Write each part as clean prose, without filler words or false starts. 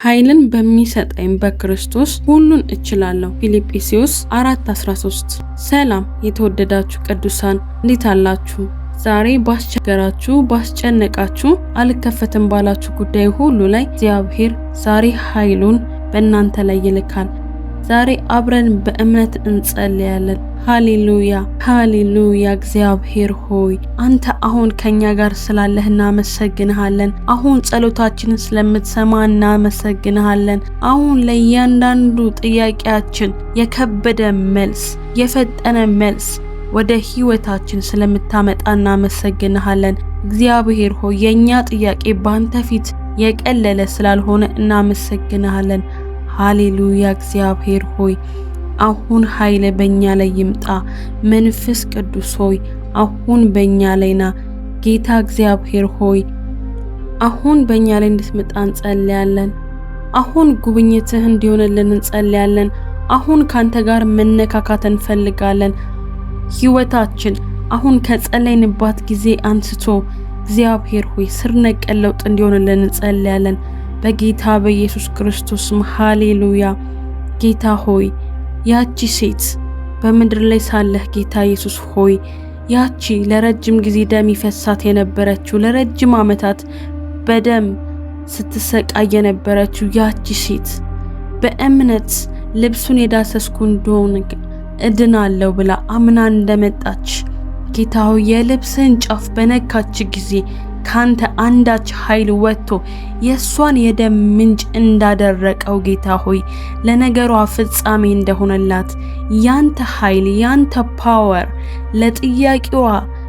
ኃይልን በሚሰጠኝ በክርስቶስ ሁሉን እችላለሁ። ፊልጵስዩስ 4:13። ሰላም የተወደዳችሁ ቅዱሳን እንዴት አላችሁ? ዛሬ ባስቸገራችሁ ባስጨነቃችሁ አልከፈትም ባላችሁ ጉዳይ ሁሉ ላይ እግዚአብሔር ዛሬ ኃይሉን በእናንተ ላይ ይልካል። ዛሬ አብረን በእምነት እንጸልያለን። ሃሌሉያ ሃሌሉያ። እግዚአብሔር ሆይ አንተ አሁን ከኛ ጋር ስላለህ እናመሰግንሃለን። አሁን ጸሎታችንን ስለምትሰማ እናመሰግንሃለን። አሁን ለእያንዳንዱ ጥያቄያችን የከበደ መልስ፣ የፈጠነ መልስ ወደ ህይወታችን ስለምታመጣ እናመሰግንሃለን። እግዚአብሔር ሆይ የኛ ጥያቄ ባንተ ፊት የቀለለ ስላልሆነ እናመሰግንሃለን። ሃሌሉያ። እግዚአብሔር ሆይ አሁን ኃይል በእኛ ላይ ይምጣ። መንፈስ ቅዱስ ሆይ አሁን በእኛ ላይና ጌታ እግዚአብሔር ሆይ አሁን በእኛ ላይ እንድትመጣ እንጸልያለን። አሁን ጉብኝትህ እንዲሆንልን እንጸልያለን። አሁን ካንተ ጋር መነካካት እንፈልጋለን። ህይወታችን አሁን ከጸለይንባት ጊዜ አንስቶ እግዚአብሔር ሆይ ስር ነቀል ለውጥ እንዲሆንልን እንጸልያለን በጌታ በኢየሱስ ክርስቶስም። ሃሌሉያ። ጌታ ሆይ ያቺ ሴት በምድር ላይ ሳለህ ጌታ ኢየሱስ ሆይ ያቺ ለረጅም ጊዜ ደም ይፈሳት የነበረችው ለረጅም ዓመታት በደም ስትሰቃይ የነበረችው ያቺ ሴት በእምነት ልብሱን የዳሰስኩ እንደሆነ እድናለሁ ብላ አምና እንደመጣች ጌታ ሆይ የልብስን ጫፍ በነካች ጊዜ ካንተ አንዳች ኃይል ወጥቶ የሷን የደም ምንጭ እንዳደረቀው ጌታ ሆይ ለነገሯ ፍጻሜ እንደሆነላት ያንተ ኃይል ያንተ ፓወር ለጥያቄዋ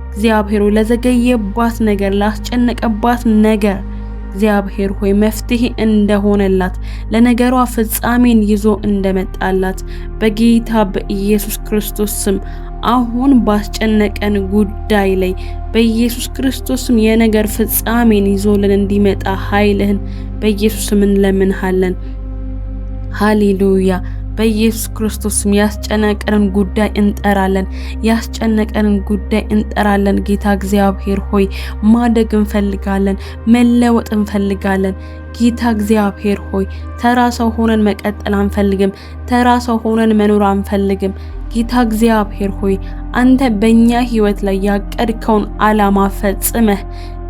እግዚአብሔር ለዘገየባት ነገር ላስጨነቀባት ነገር እግዚአብሔር ሆይ መፍትሄ እንደሆነላት ለነገሯ ፍጻሜን ይዞ እንደመጣላት በጌታ በኢየሱስ ክርስቶስ ስም አሁን ባስጨነቀን ጉዳይ ላይ በኢየሱስ ክርስቶስ ስም የነገር ፍጻሜን ይዞልን እንዲመጣ ኃይልህን በኢየሱስ ስም እንለምንሃለን። ሃሌሉያ። በኢየሱስ ክርስቶስ ስም ያስጨነቀንን ጉዳይ እንጠራለን። ያስጨነቀንን ጉዳይ እንጠራለን። ጌታ እግዚአብሔር ሆይ ማደግ እንፈልጋለን፣ መለወጥ እንፈልጋለን። ጌታ እግዚአብሔር ሆይ ተራ ሰው ሆነን መቀጠል አንፈልግም። ተራ ሰው ሆነን መኖር አንፈልግም። ጌታ እግዚአብሔር ሆይ አንተ በእኛ ህይወት ላይ ያቀድከውን ዓላማ ፈጽመህ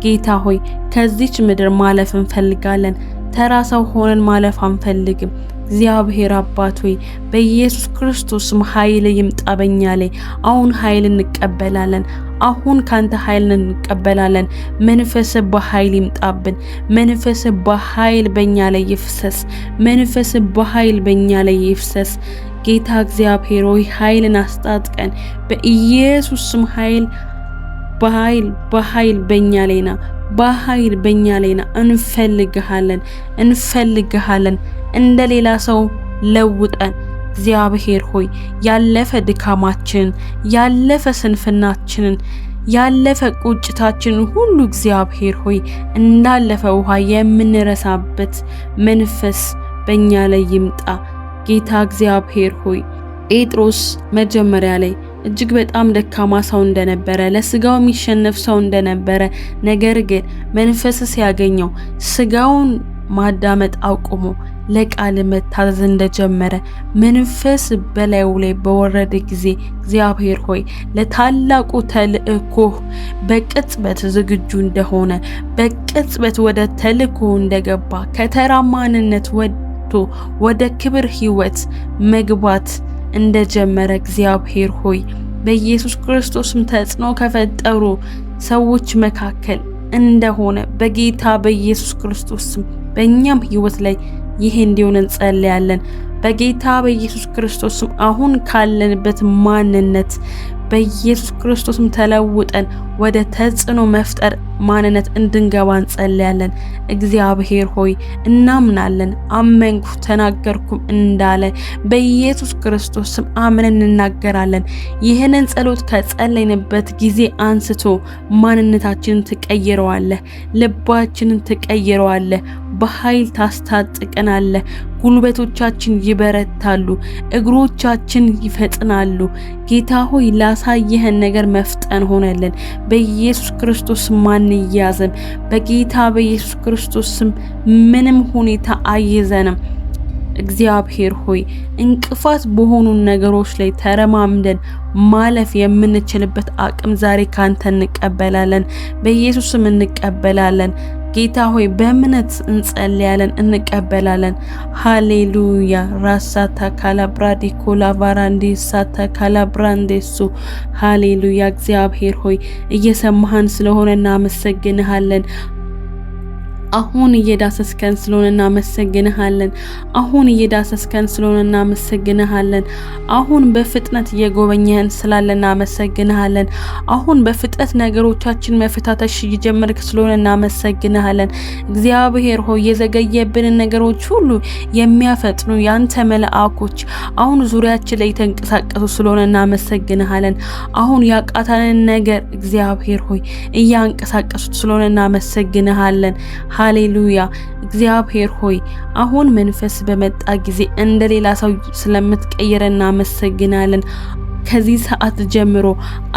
ጌታ ሆይ ከዚች ምድር ማለፍ እንፈልጋለን። ተራ ሰው ሆነን ማለፍ አንፈልግም። እግዚአብሔር አባት ሆይ በኢየሱስ ክርስቶስም ኃይል ይምጣ በእኛ ላይ። አሁን ኃይል እንቀበላለን። አሁን ካንተ ኃይል እንቀበላለን። መንፈስ በኃይል ይምጣብን። መንፈስ በኃይል በእኛ ላይ ይፍሰስ። መንፈስ በኃይል በእኛ ላይ ይፍሰስ። ጌታ እግዚአብሔር ሆይ ኃይልን አስታጥቀን በኢየሱስ ስም። በኃይል በእኛ ላይና በኃይል በእኛ ላይና እንፈልግሃለን። እንደሌላ ሰው ለውጠን እግዚአብሔር ሆይ ያለፈ ድካማችንን ያለፈ ስንፍናችንን ያለፈ ቁጭታችንን ሁሉ እግዚአብሔር ሆይ እንዳለፈ ውሃ የምንረሳበት መንፈስ በእኛ ላይ ይምጣ። ጌታ እግዚአብሔር ሆይ ጴጥሮስ መጀመሪያ ላይ እጅግ በጣም ደካማ ሰው እንደነበረ ለስጋው የሚሸነፍ ሰው እንደነበረ ነገር ግን መንፈስ ሲያገኘው ስጋውን ማዳመጥ አቁሞ ለቃል መታዘዝ እንደጀመረ መንፈስ በላዩ ላይ በወረደ ጊዜ እግዚአብሔር ሆይ ለታላቁ ተልእኮ በቅጽበት ዝግጁ እንደሆነ በቅጽበት ወደ ተልእኮ እንደገባ ከተራ ማንነት ወደ ክብር ህይወት መግባት እንደጀመረ እግዚአብሔር ሆይ በኢየሱስ ክርስቶስም ተጽዕኖ ከፈጠሩ ሰዎች መካከል እንደሆነ በጌታ በኢየሱስ ክርስቶስም በእኛም ህይወት ላይ ይሄ እንዲሆን እንጸልያለን። በጌታ በኢየሱስ ክርስቶስም አሁን ካለንበት ማንነት በኢየሱስ ክርስቶስም ተለውጠን ወደ ተጽዕኖ መፍጠር ማንነት እንድንገባ እንጸልያለን። እግዚአብሔር ሆይ እናምናለን። አመንኩ ተናገርኩም እንዳለ በኢየሱስ ክርስቶስም አምነን እንናገራለን። ይህንን ጸሎት ከጸለይንበት ጊዜ አንስቶ ማንነታችንን ትቀይረዋለህ፣ ልባችንን ትቀይረዋለህ። በኃይል ታስታጥቀናለህ። ጉልበቶቻችን ይበረታሉ፣ እግሮቻችን ይፈጥናሉ። ጌታ ሆይ ላሳየህን ነገር መፍጠን ሆነልን። በኢየሱስ ክርስቶስ ማን ይያዘን። በጌታ በኢየሱስ ክርስቶስ ምንም ሁኔታ አይዘንም። እግዚአብሔር ሆይ እንቅፋት በሆኑ ነገሮች ላይ ተረማምደን ማለፍ የምንችልበት አቅም ዛሬ ካንተ እንቀበላለን። በኢየሱስም እንቀበላለን። ጌታ ሆይ በእምነት እንጸልያለን፣ እንቀበላለን። ሃሌሉያ ራሳታ ካላብራዲ ኮላቫራንዲ ሳታ ካላብራንዴሱ ሃሌሉያ። እግዚአብሔር ሆይ እየሰማህን ስለሆነ እናመሰግንሃለን። አሁን እየዳሰስከን ስለሆነ እናመሰግንሃለን። አሁን እየዳሰስከን ስለሆነ እናመሰግንሃለን። አሁን በፍጥነት እየጎበኘህን ስላለ እናመሰግንሃለን። አሁን በፍጥነት ነገሮቻችን መፈታተሽ እየጀመርክ ስለሆነ እናመሰግንሃለን። እግዚአብሔር ሆይ የዘገየብንን ነገሮች ሁሉ የሚያፈጥኑ ያንተ መልአኮች አሁን ዙሪያችን ላይ ተንቀሳቀሱ ስለሆነ እናመሰግንሃለን። አሁን ያቃታንን ነገር እግዚአብሔር ሆይ እያንቀሳቀሱት ስለሆነ እናመሰግንሃለን። ሃሌሉያ። እግዚአብሔር ሆይ አሁን መንፈስ በመጣ ጊዜ እንደሌላ ሰው ስለምትቀየረና እናመሰግናለን። ከዚህ ሰዓት ጀምሮ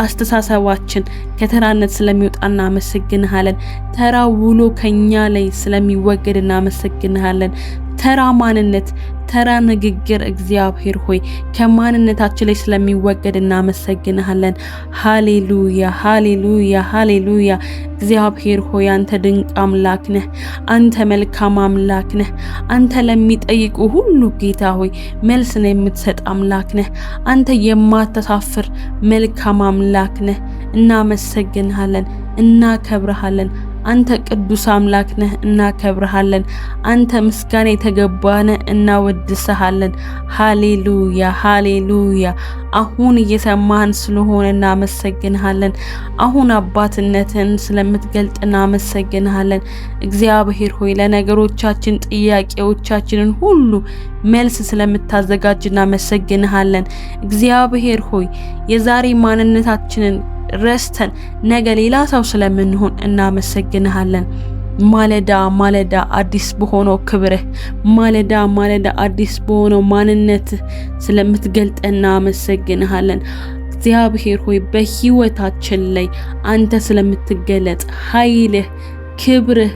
አስተሳሰባችን ከተራነት ስለሚወጣና እናመሰግንሃለን። ተራ ውሎ ከኛ ላይ ስለሚወገድ እናመሰግንሃለን። ተራ ማንነት፣ ተራ ንግግር እግዚአብሔር ሆይ ከማንነታችን ላይ ስለሚወገድ እናመሰግንሃለን። ሃሌሉያ ሃሌሉያ ሃሌሉያ። እግዚአብሔር ሆይ አንተ ድንቅ አምላክ ነህ። አንተ መልካም አምላክ ነህ። አንተ ለሚጠይቁ ሁሉ ጌታ ሆይ መልስን የምትሰጥ አምላክ ነህ። አንተ የማታሳፍር መልካም አምላክ ነህ። እናመሰግንሃለን፣ እናከብርሃለን። አንተ ቅዱስ አምላክ ነህ፣ እናከብርሃለን። አንተ ምስጋና የተገባነ እናወድስሃለን። ሃሌሉያ ሃሌሉያ። አሁን እየሰማህን ስለሆነ እናመሰግንሃለን። አሁን አባትነትን ስለምትገልጥ እናመሰግንሃለን። እግዚአብሔር ሆይ ለነገሮቻችን ጥያቄዎቻችንን ሁሉ መልስ ስለምታዘጋጅ እናመሰግንሃለን። እግዚአብሔር ሆይ የዛሬ ማንነታችንን ረስተን ነገ ሌላ ሰው ስለምንሆን እናመሰግንሃለን። ማለዳ ማለዳ አዲስ በሆነው ክብርህ፣ ማለዳ ማለዳ አዲስ በሆነው ማንነትህ ስለምትገልጥ እናመሰግንሃለን። እግዚአብሔር ሆይ በህይወታችን ላይ አንተ ስለምትገለጥ ኃይልህ፣ ክብርህ፣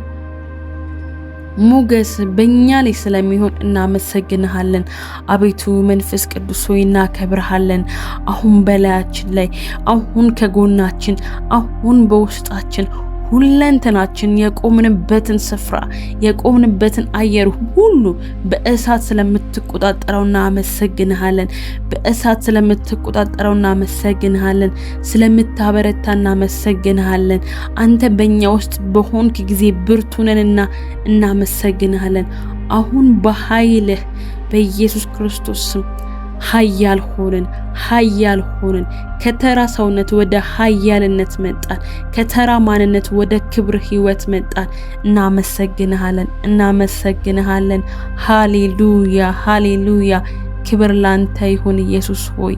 ሞገስ በእኛ ላይ ስለሚሆን እናመሰግንሃለን። አቤቱ መንፈስ ቅዱስ ሆይ እናከብርሃለን። አሁን በላያችን ላይ፣ አሁን ከጎናችን፣ አሁን በውስጣችን ሁለንተናችን የቆምንበትን ስፍራ የቆምንበትን አየር ሁሉ በእሳት ስለምትቆጣጠረው እናመሰግንሃለን። በእሳት ስለምትቆጣጠረው እናመሰግንሃለን። ስለምታበረታ እናመሰግንሃለን። አንተ በእኛ ውስጥ በሆንክ ጊዜ ብርቱ ነንና እናመሰግንሃለን። አሁን በኃይልህ በኢየሱስ ክርስቶስ ስም ኃያል ሆንን። ከተራ ሰውነት ወደ ኃያልነት መጣን። ከተራ ማንነት ወደ ክብር ህይወት መጣን። እናመሰግንሃለን። ሃሌሉያ ሃሌሉያ። ክብር ላንተ ይሁን ኢየሱስ ሆይ፣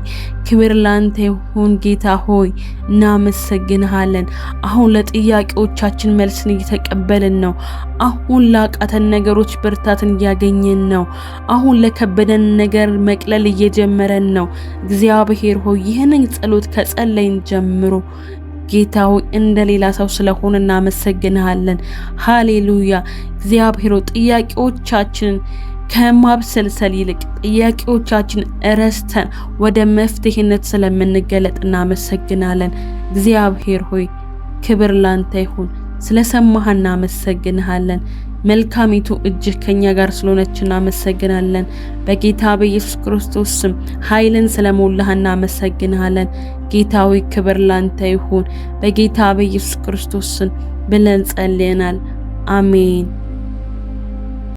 ክብር ላንተ ይሁን ጌታ ሆይ። እናመሰግንሃለን። አሁን ለጥያቄዎቻችን መልስን እየተቀበልን ነው። አሁን ላቃተን ነገሮች ብርታትን እያገኘን ነው። አሁን ለከበደን ነገር መቅለል እየጀመረን ነው። እግዚአብሔር ሆይ ይህንን ጸሎት ከጸለይን ጀምሮ ጌታ ሆይ እንደሌላ ሰው ስለሆነ እናመሰግንሃለን። ሃሌሉያ። እግዚአብሔር ሆይ ጥያቄዎቻችንን ከማብሰልሰል ይልቅ ጥያቄዎቻችን ረስተን ወደ መፍትሄነት ስለምንገለጥ እናመሰግናለን። እግዚአብሔር ሆይ ክብር ላንተ ይሁን። ስለሰማህ እናመሰግንሃለን። መልካሚቱ እጅህ ከኛ ጋር ስለሆነች እናመሰግናለን። በጌታ በኢየሱስ ክርስቶስ ስም ኃይልን ስለሞላህ እናመሰግንሃለን። ጌታ ሆይ ክብር ላንተ ይሁን። በጌታ በኢየሱስ ክርስቶስ ስም ብለን ጸልየናል። አሜን።